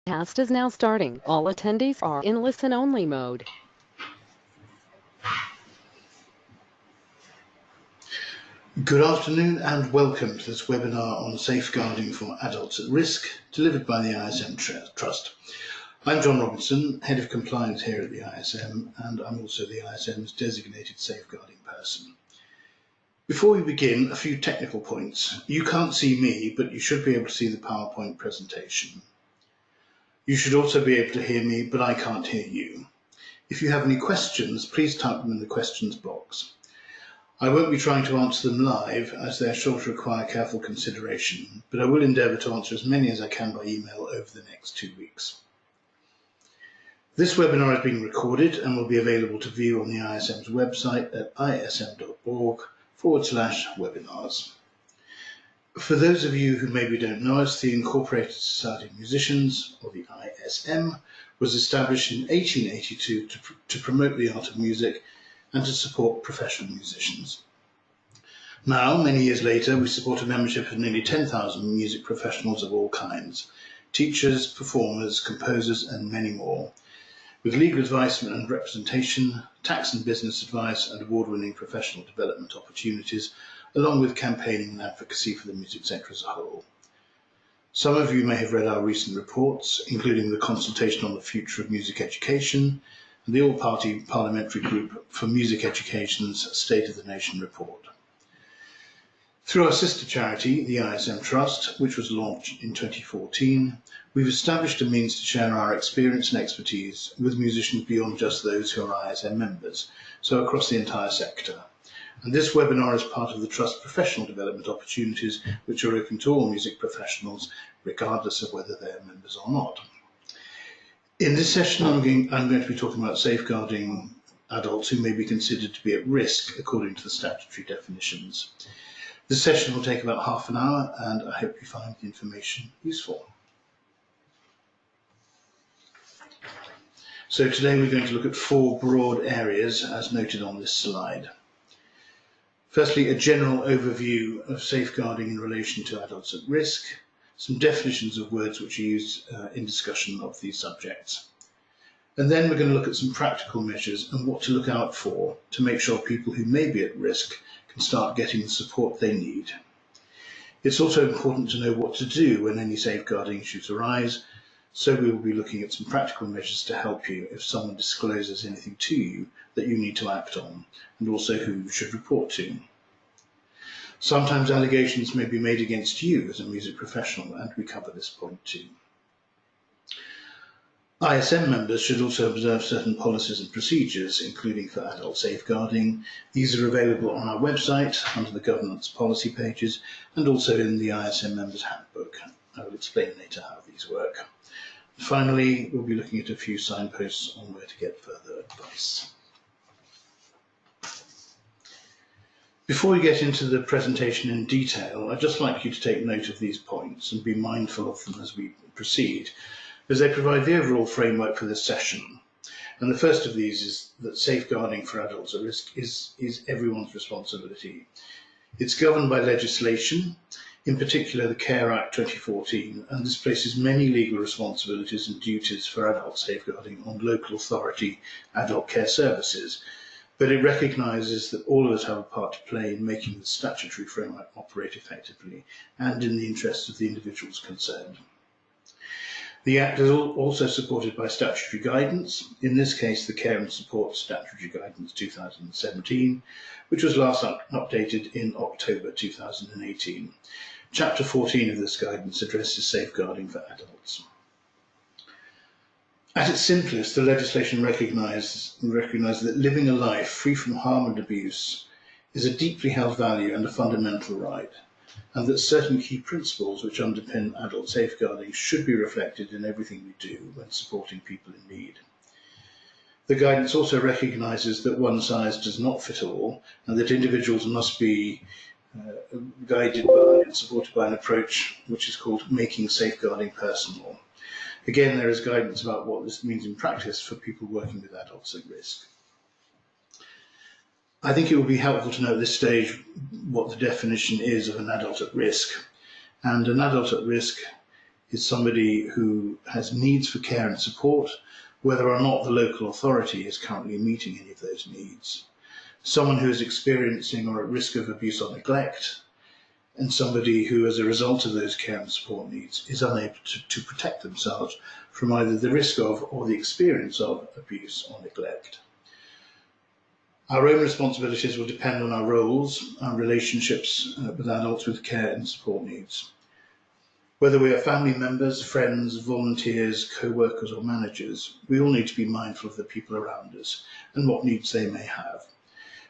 Cast is now starting. All attendees are in listen-only mode. Good afternoon and welcome to this webinar on safeguarding for adults at risk, delivered by the ISM Trust. I'm John Robinson, Head of Compliance here at the ISM, and I'm also the ISM's designated safeguarding person. Before we begin, a few technical points. You can't see me, but you should be able to see the PowerPoint presentation. You should also be able to hear me, but I can't hear you. If you have any questions, please type them in the questions box. I won't be trying to answer them live, as they're sure to require careful consideration, but I will endeavour to answer as many as I can by email over the next 2 weeks. This webinar is being recorded and will be available to view on the ISM's website at ism.org/webinars. For those of you who maybe don't know us, the Incorporated Society of Musicians, or the ISM, was established in 1882 to promote the art of music and to support professional musicians. Now, many years later, we support a membership of nearly 10,000 music professionals of all kinds, teachers, performers, composers, and many more, with legal advice and representation, tax and business advice, and award-winning professional development opportunities, along with campaigning and advocacy for the music sector as a whole. Some of you may have read our recent reports, including the consultation on the future of music education, and the all-party parliamentary group for music education's State of the Nation report. Through our sister charity, the ISM Trust, which was launched in 2014, we've established a means to share our experience and expertise with musicians beyond just those who are ISM members, so across the entire sector. And this webinar is part of the Trust professional development opportunities, which are open to all music professionals, regardless of whether they are members or not. In this session, I'm going to be talking about safeguarding adults who may be considered to be at risk according to the statutory definitions. This session will take about half an hour, and I hope you find the information useful. So today we're going to look at 4 broad areas as noted on this slide. Firstly, a general overview of safeguarding in relation to adults at risk, some definitions of words which are used in discussion of these subjects. And then we're going to look at some practical measures and what to look out for to make sure people who may be at risk can start getting the support they need. It's also important to know what to do when any safeguarding issues arise, so we will be looking at some practical measures to help you if someone discloses anything to you that you need to act on, and also who you should report to. Sometimes allegations may be made against you as a music professional, and we cover this point too. ISM members should also observe certain policies and procedures, including for adult safeguarding. These are available on our website under the governance policy pages and also in the ISM members handbook. I will explain later how these work. Finally, we'll be looking at a few signposts on where to get further advice. Before we get into the presentation in detail, I'd just like you to take note of these points and be mindful of them as we proceed, as they provide the overall framework for this session. And the first of these is that safeguarding for adults at risk is everyone's responsibility. It's governed by legislation, in particular the Care Act 2014, and this places many legal responsibilities and duties for adult safeguarding on local authority adult care services. But it recognises that all of us have a part to play in making the statutory framework operate effectively and in the interests of the individuals concerned. The Act is also supported by statutory guidance, in this case the Care and Support Statutory Guidance 2017, which was last updated in October 2018. Chapter 14 of this guidance addresses safeguarding for adults. At its simplest, the legislation recognises that living a life free from harm and abuse is a deeply held value and a fundamental right, and that certain key principles which underpin adult safeguarding should be reflected in everything we do when supporting people in need. The guidance also recognises that one size does not fit all, and that individuals must be guided by and supported by an approach which is called making safeguarding personal. Again, there is guidance about what this means in practice for people working with adults at risk. I think it would be helpful to know at this stage what the definition is of an adult at risk. And an adult at risk is somebody who has needs for care and support, whether or not the local authority is currently meeting any of those needs. Someone who is experiencing or at risk of abuse or neglect, and somebody who, as a result of those care and support needs, is unable to protect themselves from either the risk of or the experience of abuse or neglect. Our own responsibilities will depend on our roles, our relationships with adults with care and support needs. Whether we are family members, friends, volunteers, co-workers or managers, we all need to be mindful of the people around us and what needs they may have.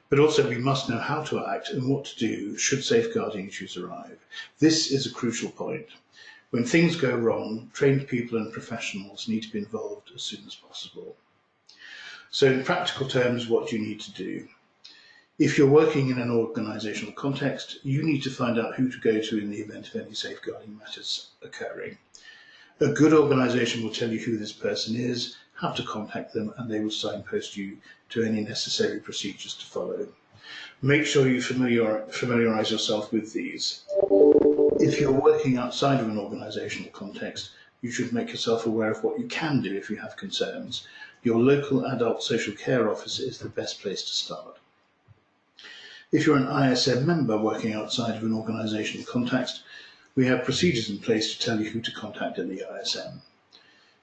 But also we must know how to act and what to do should safeguarding issues arrive. This is a crucial point. When things go wrong, trained people and professionals need to be involved as soon as possible. So in practical terms, what do you need to do? If you're working in an organisational context, you need to find out who to go to in the event of any safeguarding matters occurring. A good organisation will tell you who this person is, how to contact them, and they will signpost you to any necessary procedures to follow. Make sure you familiarise yourself with these. If you're working outside of an organisational context, you should make yourself aware of what you can do if you have concerns. Your local adult social care office is the best place to start. If you're an ISM member working outside of an organisational context, we have procedures in place to tell you who to contact at the ISM.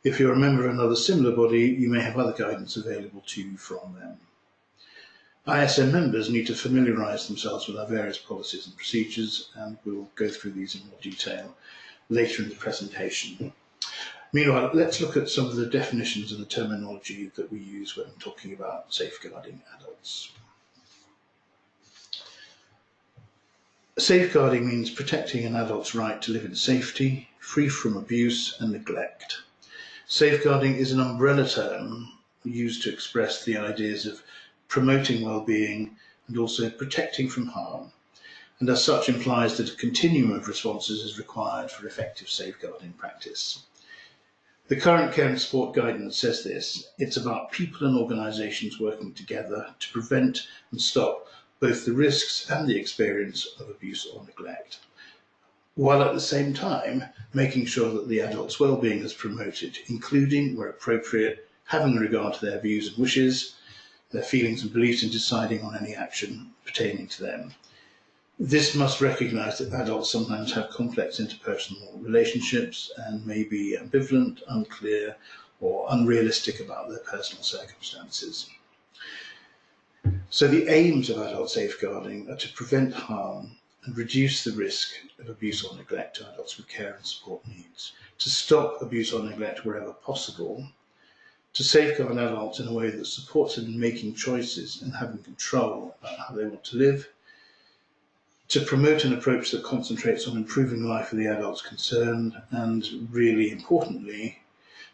If you're a member of another similar body, you may have other guidance available to you from them. ISM members need to familiarise themselves with our various policies and procedures, and we'll go through these in more detail later in the presentation. Meanwhile, let's look at some of the definitions and the terminology that we use when talking about safeguarding adults. Safeguarding means protecting an adult's right to live in safety, free from abuse and neglect. Safeguarding is an umbrella term used to express the ideas of promoting well-being and also protecting from harm, and as such implies that a continuum of responses is required for effective safeguarding practice. The current care and support guidance says this: it's about people and organisations working together to prevent and stop both the risks and the experience of abuse or neglect, while at the same time making sure that the adult's well-being is promoted, including, where appropriate, having regard to their views and wishes, their feelings and beliefs in deciding on any action pertaining to them. This must recognise that adults sometimes have complex interpersonal relationships and may be ambivalent, unclear, or unrealistic about their personal circumstances. So the aims of adult safeguarding are to prevent harm and reduce the risk of abuse or neglect to adults with care and support needs, to stop abuse or neglect wherever possible, to safeguard adults in a way that supports them in making choices and having control about how they want to live, to promote an approach that concentrates on improving the life of the adults concerned, and really importantly,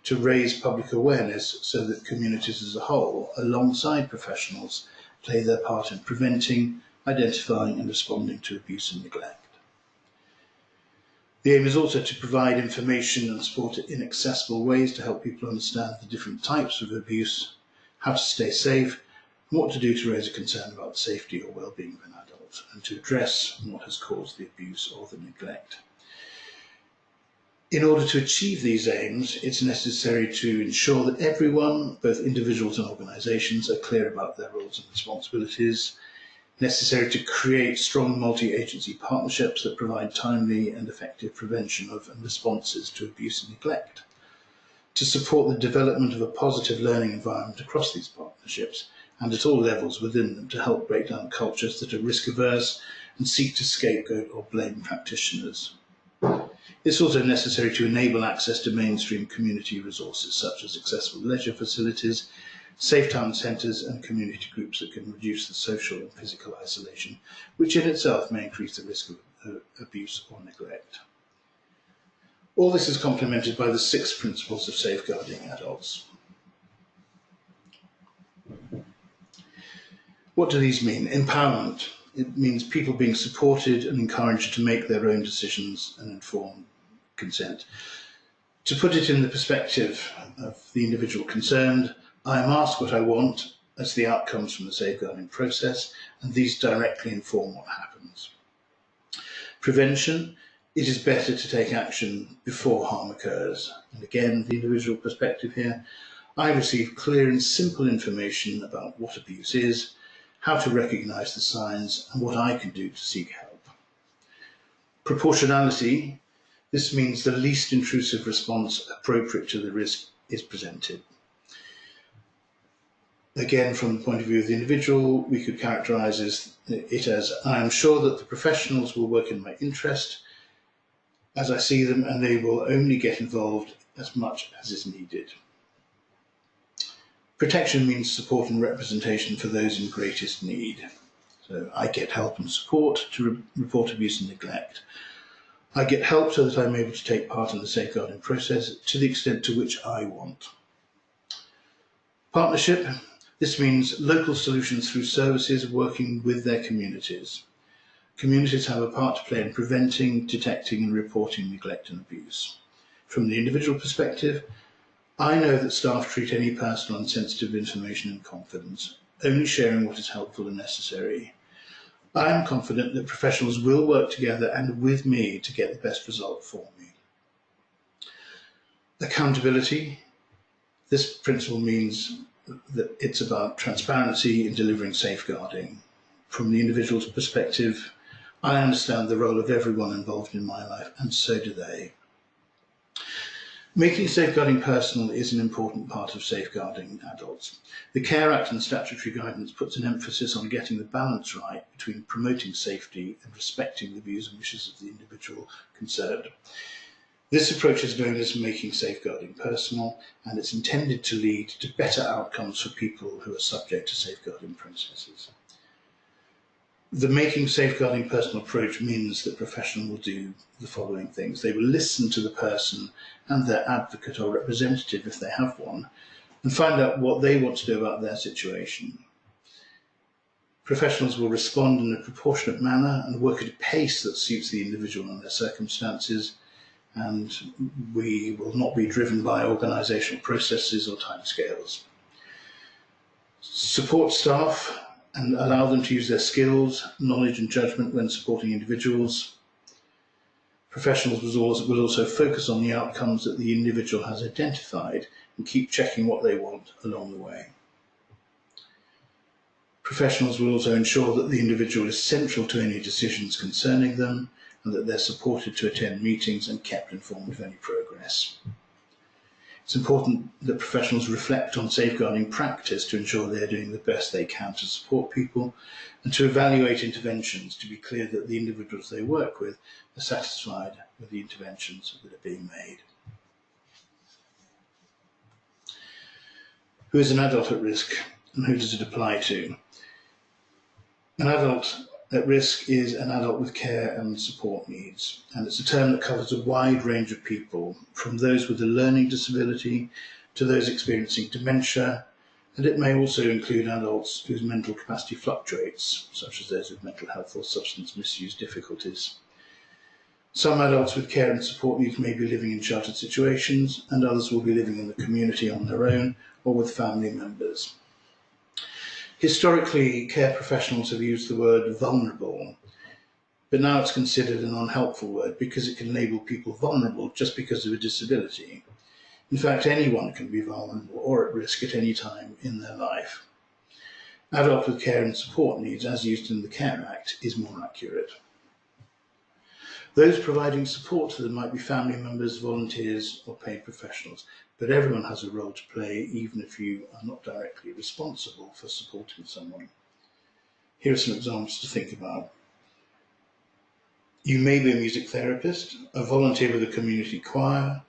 to raise public awareness so that communities as a whole, alongside professionals, play their part in preventing, identifying and responding to abuse and neglect. The aim is also to provide information and support in accessible ways to help people understand the different types of abuse, how to stay safe, and what to do to raise a concern about the safety or well-being of an adult, and to address what has caused the abuse or the neglect. In order to achieve these aims, it's necessary to ensure that everyone, both individuals and organisations, are clear about their roles and responsibilities, necessary to create strong multi-agency partnerships that provide timely and effective prevention of and responses to abuse and neglect, to support the development of a positive learning environment across these partnerships and at all levels within them to help break down cultures that are risk-averse and seek to scapegoat or blame practitioners. It's also necessary to enable access to mainstream community resources such as accessible leisure facilities, safe town centres and community groups that can reduce the social and physical isolation, which in itself may increase the risk of abuse or neglect. All this is complemented by the 6 principles of safeguarding adults. What do these mean? Empowerment. It means people being supported and encouraged to make their own decisions and informed consent. To put it in the perspective of the individual concerned, I am asked what I want as the outcomes from the safeguarding process, and these directly inform what happens. Prevention. it is better to take action before harm occurs. And again, the individual perspective here, I receive clear and simple information about what abuse is, how to recognise the signs, and what I can do to seek help. Proportionality, this means the least intrusive response appropriate to the risk is presented. Again, from the point of view of the individual, we could characterise it as, I am sure that the professionals will work in my interest as I see them, and they will only get involved as much as is needed. Protection means support and representation for those in greatest need. So I get help and support to report abuse and neglect. I get help so that I'm able to take part in the safeguarding process to the extent to which I want. Partnership, this means local solutions through services working with their communities. Communities have a part to play in preventing, detecting and reporting neglect and abuse. From the individual perspective, I know that staff treat any personal and sensitive information in confidence, only sharing what is helpful and necessary. I am confident that professionals will work together and with me to get the best result for me. Accountability, this principle means that it's about transparency in delivering safeguarding. From the individual's perspective, I understand the role of everyone involved in my life, and so do they. Making safeguarding personal is an important part of safeguarding adults. The Care Act and statutory guidance puts an emphasis on getting the balance right between promoting safety and respecting the views and wishes of the individual concerned. This approach is known as making safeguarding personal, and it's intended to lead to better outcomes for people who are subject to safeguarding processes. The making safeguarding personal approach means that professionals will do the following things. They will listen to the person and their advocate or representative, if they have one, and find out what they want to do about their situation. Professionals will respond in a proportionate manner and work at a pace that suits the individual and their circumstances, and we will not be driven by organisational processes or timescales. Support staff and allow them to use their skills, knowledge and judgment when supporting individuals. Professionals will also focus on the outcomes that the individual has identified and keep checking what they want along the way. Professionals will also ensure that the individual is central to any decisions concerning them and that they're supported to attend meetings and kept informed of any progress. It's important that professionals reflect on safeguarding practice to ensure they're doing the best they can to support people and to evaluate interventions to be clear that the individuals they work with are satisfied with the interventions that are being made. Who is an adult at risk and who does it apply to? An adult at risk is an adult with care and support needs, and it's a term that covers a wide range of people, from those with a learning disability to those experiencing dementia, and it may also include adults whose mental capacity fluctuates, such as those with mental health or substance misuse difficulties. Some adults with care and support needs may be living in sheltered situations, and others will be living in the community on their own or with family members. Historically, care professionals have used the word vulnerable, but now it's considered an unhelpful word because it can label people vulnerable just because of a disability. In fact, anyone can be vulnerable or at risk at any time in their life. Adult with care and support needs, as used in the Care Act, is more accurate. Those providing support to them might be family members, volunteers, or paid professionals, but everyone has a role to play, even if you are not directly responsible for supporting someone. Here are some examples to think about. You may be a music therapist, a volunteer with a community choir,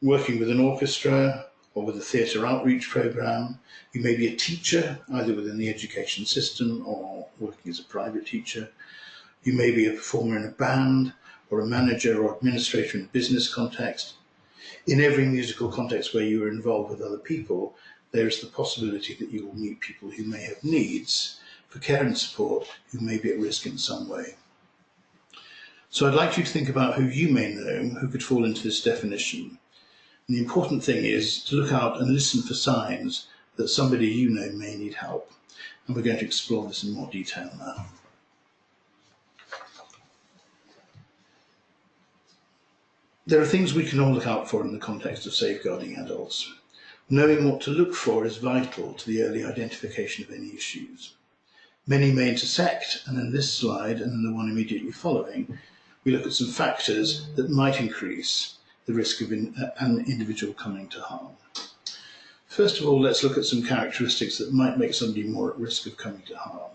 working with an orchestra, or with a theatre outreach programme. You may be a teacher, either within the education system or working as a private teacher. You may be a performer in a band, or a manager or administrator in a business context. In every musical context where you are involved with other people, there is the possibility that you will meet people who may have needs for care and support, who may be at risk in some way. So I'd like you to think about who you may know who could fall into this definition. And the important thing is to look out and listen for signs that somebody you know may need help. And we're going to explore this in more detail now. There are things we can all look out for in the context of safeguarding adults. Knowing what to look for is vital to the early identification of any issues. Many may intersect, and in this slide and in the one immediately following, we look at some factors that might increase the risk of an individual coming to harm. First of all, let's look at some characteristics that might make somebody more at risk of coming to harm.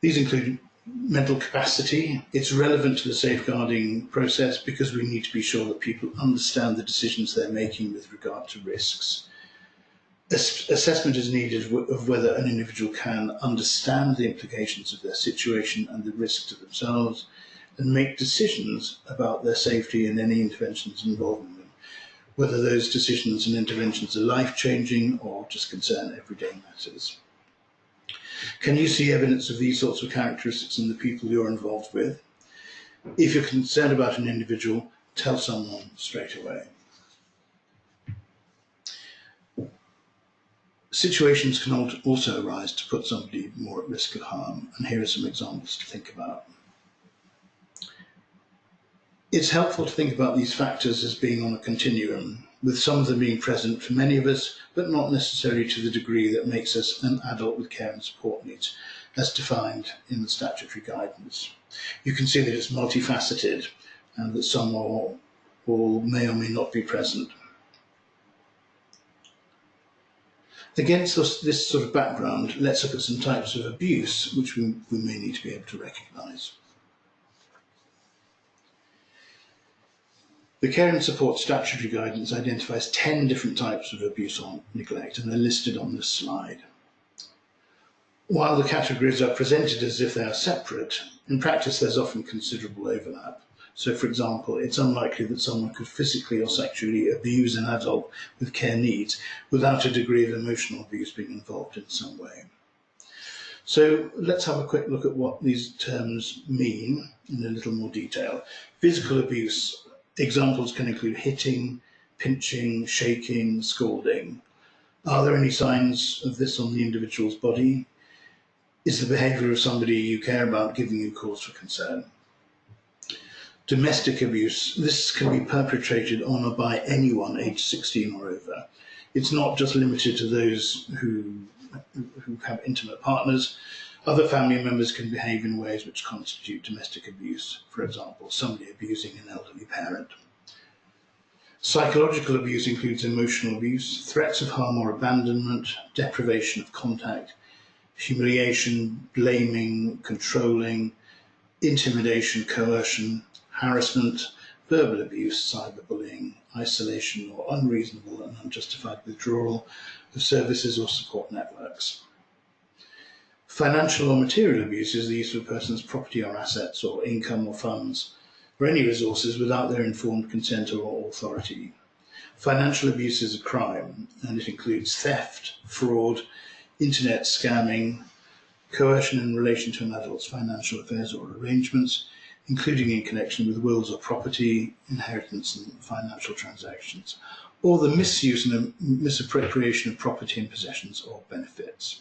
These include mental capacity. It's relevant to the safeguarding process because we need to be sure that people understand the decisions they're making with regard to risks. Assessment is needed of whether an individual can understand the implications of their situation and the risk to themselves and make decisions about their safety and any interventions involving them, whether those decisions and interventions are life-changing or just concern everyday matters. Can you see evidence of these sorts of characteristics in the people you're involved with? If you're concerned about an individual, tell someone straight away. Situations can also arise to put somebody more at risk of harm, and here are some examples to think about. It's helpful to think about these factors as being on a continuum, with some of them being present for many of us, but not necessarily to the degree that makes us an adult with care and support needs, as defined in the statutory guidance. You can see that it's multifaceted and that some or all may or may not be present. Against this sort of background, let's look at some types of abuse which we may need to be able to recognise. The Care and Support Statutory Guidance identifies 10 different types of abuse or neglect, and they're listed on this slide. While the categories are presented as if they are separate, in practice there's often considerable overlap. So, for example, it's unlikely that someone could physically or sexually abuse an adult with care needs without a degree of emotional abuse being involved in some way. So let's have a quick look at what these terms mean in a little more detail. Physical abuse. Examples can include hitting, pinching, shaking, scolding. Are there any signs of this on the individual's body? Is the behaviour of somebody you care about giving you cause for concern? Domestic abuse. This can be perpetrated on or by anyone aged 16 or over. It's not just limited to those who have intimate partners. Other family members can behave in ways which constitute domestic abuse. For example, somebody abusing an elderly parent. Psychological abuse includes emotional abuse, threats of harm or abandonment, deprivation of contact, humiliation, blaming, controlling, intimidation, coercion, harassment, verbal abuse, cyberbullying, isolation or unreasonable and unjustified withdrawal of services or support networks. Financial or material abuse is the use of a person's property or assets or income or funds or any resources without their informed consent or authority. Financial abuse is a crime, and it includes theft, fraud, internet scamming, coercion in relation to an adult's financial affairs or arrangements, including in connection with wills or property, inheritance and financial transactions, or the misuse and misappropriation of property and possessions or benefits.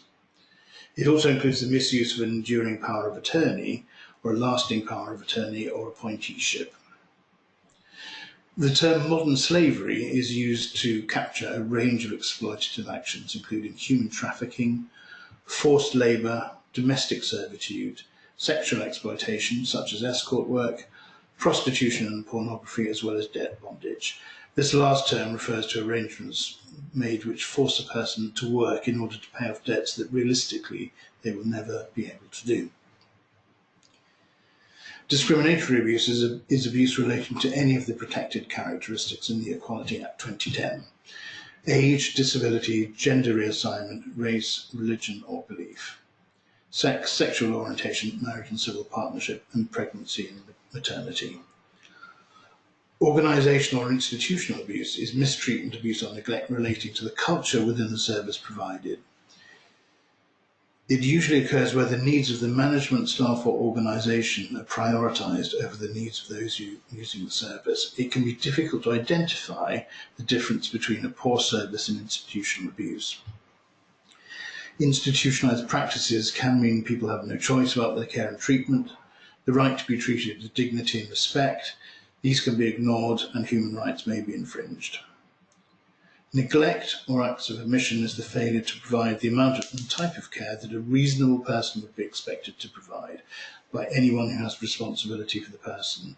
It also includes the misuse of an enduring power of attorney or a lasting power of attorney or appointeeship. The term modern slavery is used to capture a range of exploitative actions, including human trafficking, forced labour, domestic servitude, sexual exploitation, such as escort work, prostitution and pornography, as well as debt bondage. This last term refers to arrangements made which force a person to work in order to pay off debts that realistically they will never be able to do. Discriminatory abuse is abuse relating to any of the protected characteristics in the Equality Act 2010. Age, disability, gender reassignment, race, religion or belief. Sex, sexual orientation, marriage and civil partnership, and pregnancy and maternity. Organisational or institutional abuse is mistreatment, abuse or neglect relating to the culture within the service provided. It usually occurs where the needs of the management, staff or organisation are prioritised over the needs of those using the service. It can be difficult to identify the difference between a poor service and institutional abuse. Institutionalised practices can mean people have no choice about their care and treatment, the right to be treated with dignity and respect, These can be ignored and human rights may be infringed. Neglect or acts of omission is the failure to provide the amount and type of care that a reasonable person would be expected to provide by anyone who has responsibility for the person,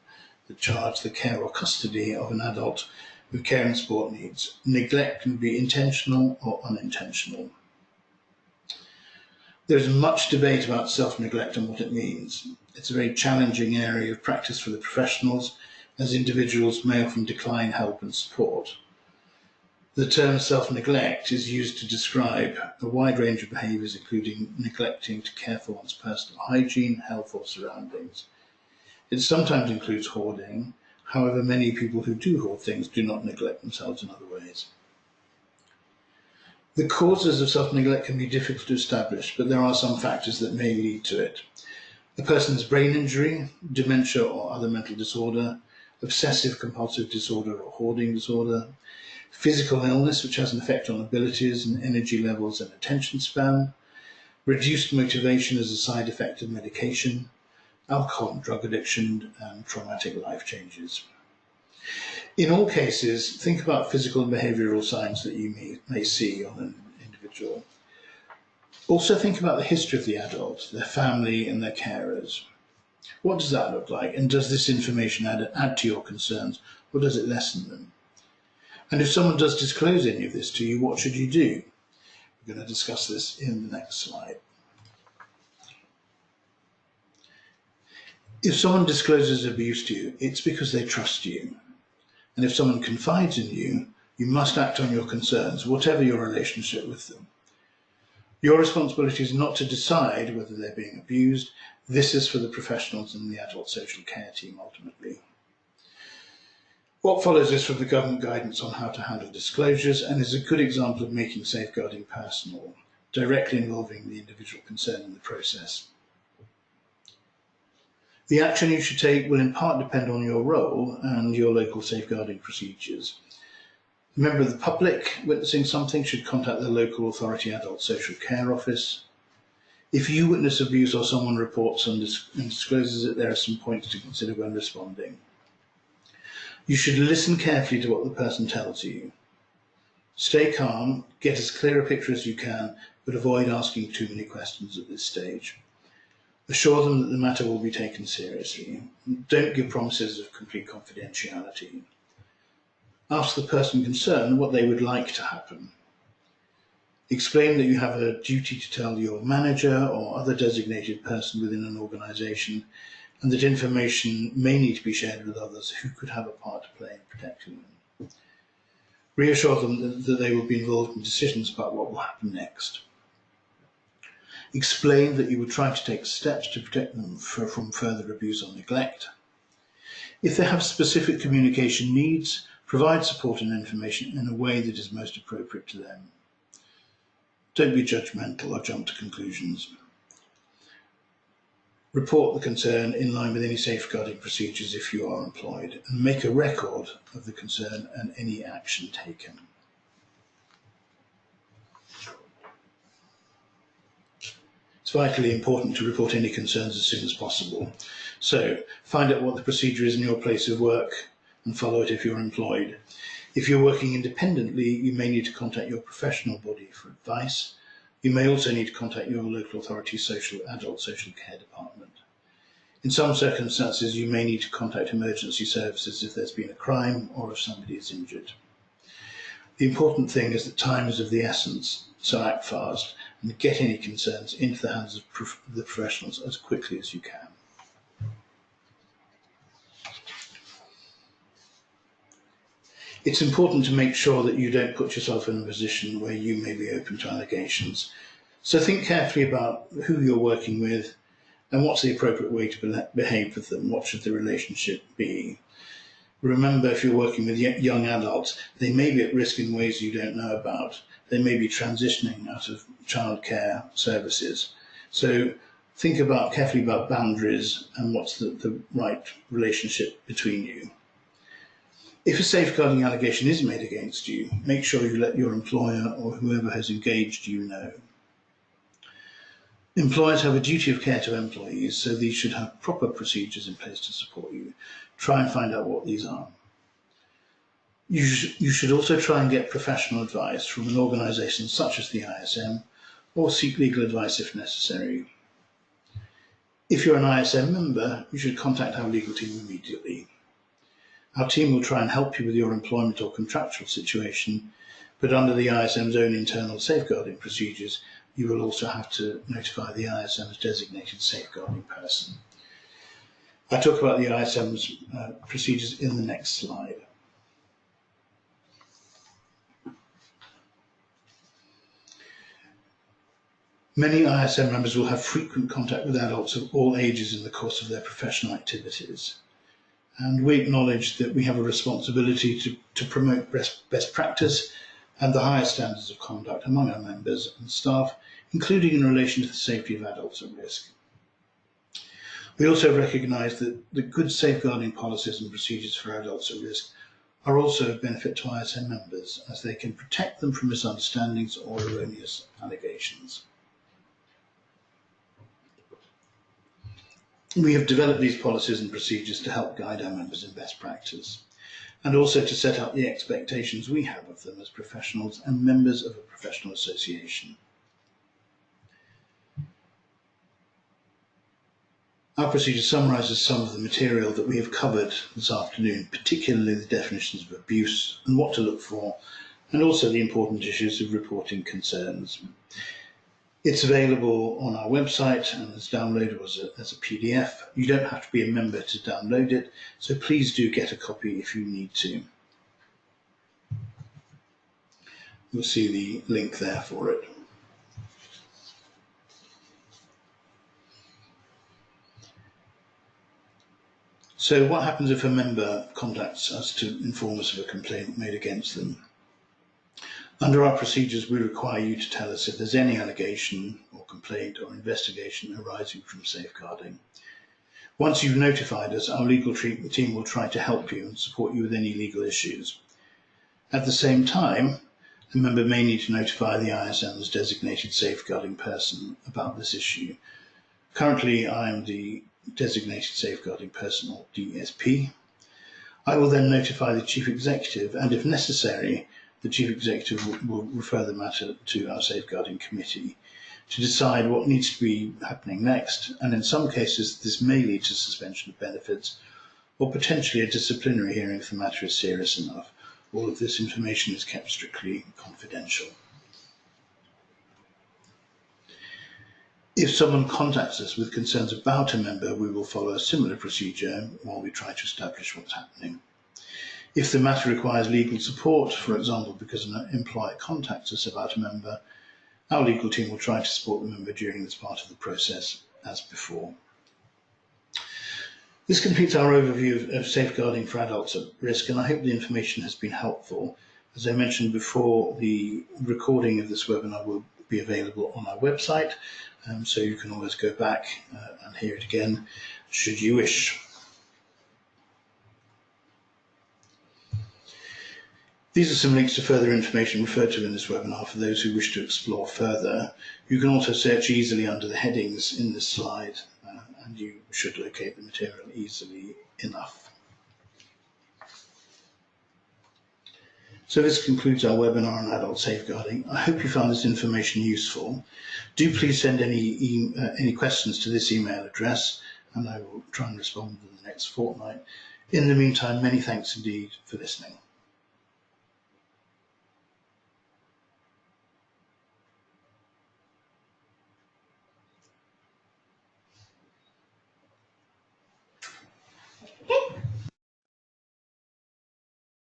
the charge, the care or custody of an adult with care and support needs. Neglect can be intentional or unintentional. There is much debate about self-neglect and what it means. It's a very challenging area of practice for the professionals, as individuals may often decline help and support. The term self-neglect is used to describe a wide range of behaviours, including neglecting to care for one's personal hygiene, health or surroundings. It sometimes includes hoarding. However, many people who do hoard things do not neglect themselves in other ways. The causes of self-neglect can be difficult to establish, but there are some factors that may lead to it. A person's brain injury, dementia or other mental disorder, obsessive compulsive disorder or hoarding disorder, physical illness which has an effect on abilities and energy levels and attention span, reduced motivation as a side effect of medication, alcohol and drug addiction, and traumatic life changes. In all cases, think about physical and behavioural signs that you may see on an individual. Also think about the history of the adult, their family and their carers. What does that look like? And does this information add to your concerns, or does it lessen them? And if someone does disclose any of this to you, what should you do? We're going to discuss this in the next slide. If someone discloses abuse to you, it's because they trust you. And if someone confides in you, you must act on your concerns, whatever your relationship with them. Your responsibility is not to decide whether they're being abused. This is for the professionals and the adult social care team ultimately. What follows is from the government guidance on how to handle disclosures and is a good example of making safeguarding personal, directly involving the individual concerned in the process. The action you should take will in part depend on your role and your local safeguarding procedures. A member of the public witnessing something should contact the local authority adult social care office. If you witness abuse or someone reports and discloses it, there are some points to consider when responding. You should listen carefully to what the person tells you. Stay calm, get as clear a picture as you can, but avoid asking too many questions at this stage. Assure them that the matter will be taken seriously. Don't give promises of complete confidentiality. Ask the person concerned what they would like to happen. Explain that you have a duty to tell your manager or other designated person within an organisation, and that information may need to be shared with others who could have a part to play in protecting them. Reassure them that they will be involved in decisions about what will happen next. Explain that you will try to take steps to protect them from further abuse or neglect. If they have specific communication needs, provide support and information in a way that is most appropriate to them. Don't be judgmental or jump to conclusions. Report the concern in line with any safeguarding procedures if you are employed, and make a record of the concern and any action taken. It's vitally important to report any concerns as soon as possible. So find out what the procedure is in your place of work and follow it if you're employed. If you're working independently, you may need to contact your professional body for advice. You may also need to contact your local authority's adult social care department. In some circumstances, you may need to contact emergency services if there's been a crime or if somebody is injured. The important thing is that time is of the essence, so act fast and get any concerns into the hands of the professionals as quickly as you can. It's important to make sure that you don't put yourself in a position where you may be open to allegations. So think carefully about who you're working with and what's the appropriate way to behave with them. What should the relationship be? Remember, if you're working with young adults, they may be at risk in ways you don't know about. They may be transitioning out of childcare services. So think carefully about boundaries and what's the right relationship between you. If a safeguarding allegation is made against you, make sure you let your employer or whoever has engaged you know. Employers have a duty of care to employees, so these should have proper procedures in place to support you. try and find out what these are. You should also try and get professional advice from an organisation such as the ISM, or seek legal advice if necessary. If you're an ISM member, you should contact our legal team immediately. Our team will try and help you with your employment or contractual situation, but under the ISM's own internal safeguarding procedures, you will also have to notify the ISM's designated safeguarding person. I talk about the ISM's procedures in the next slide. Many ISM members will have frequent contact with adults of all ages in the course of their professional activities. And we acknowledge that we have a responsibility to promote best practice and the highest standards of conduct among our members and staff, including in relation to the safety of adults at risk. We also recognise that the good safeguarding policies and procedures for adults at risk are also of benefit to ISM members, as they can protect them from misunderstandings or erroneous allegations. We have developed these policies and procedures to help guide our members in best practice, and also to set up the expectations we have of them as professionals and members of a professional association. Our procedure summarises some of the material that we have covered this afternoon, particularly the definitions of abuse and what to look for, and also the important issues of reporting concerns. It's available on our website and is downloadable as a PDF. You don't have to be a member to download it, so please do get a copy if you need to. You'll see the link there for it. So what happens if a member contacts us to inform us of a complaint made against them? Under our procedures, we require you to tell us if there's any allegation or complaint or investigation arising from safeguarding. Once you've notified us, our legal team will try to help you and support you with any legal issues. At the same time, a member may need to notify the ISM's designated safeguarding person about this issue. Currently, I am the designated safeguarding person, or DSP. I will then notify the chief executive, and if necessary, the chief executive will refer the matter to our safeguarding committee to decide what needs to be happening next, and in some cases this may lead to suspension of benefits or potentially a disciplinary hearing if the matter is serious enough. All of this information is kept strictly confidential. If someone contacts us with concerns about a member, we will follow a similar procedure while we try to establish what's happening. If the matter requires legal support, for example, because an employer contacts us about a member, our legal team will try to support the member during this part of the process as before. This completes our overview of safeguarding for adults at risk, and I hope the information has been helpful. As I mentioned before, the recording of this webinar will be available on our website, so you can always go back and hear it again should you wish. These are some links to further information referred to in this webinar for those who wish to explore further. You can also search easily under the headings in this slide, and you should locate the material easily enough. So this concludes our webinar on adult safeguarding. I hope you found this information useful. Do please send any questions to this email address, and I will try and respond in the next fortnight. In the meantime, many thanks indeed for listening.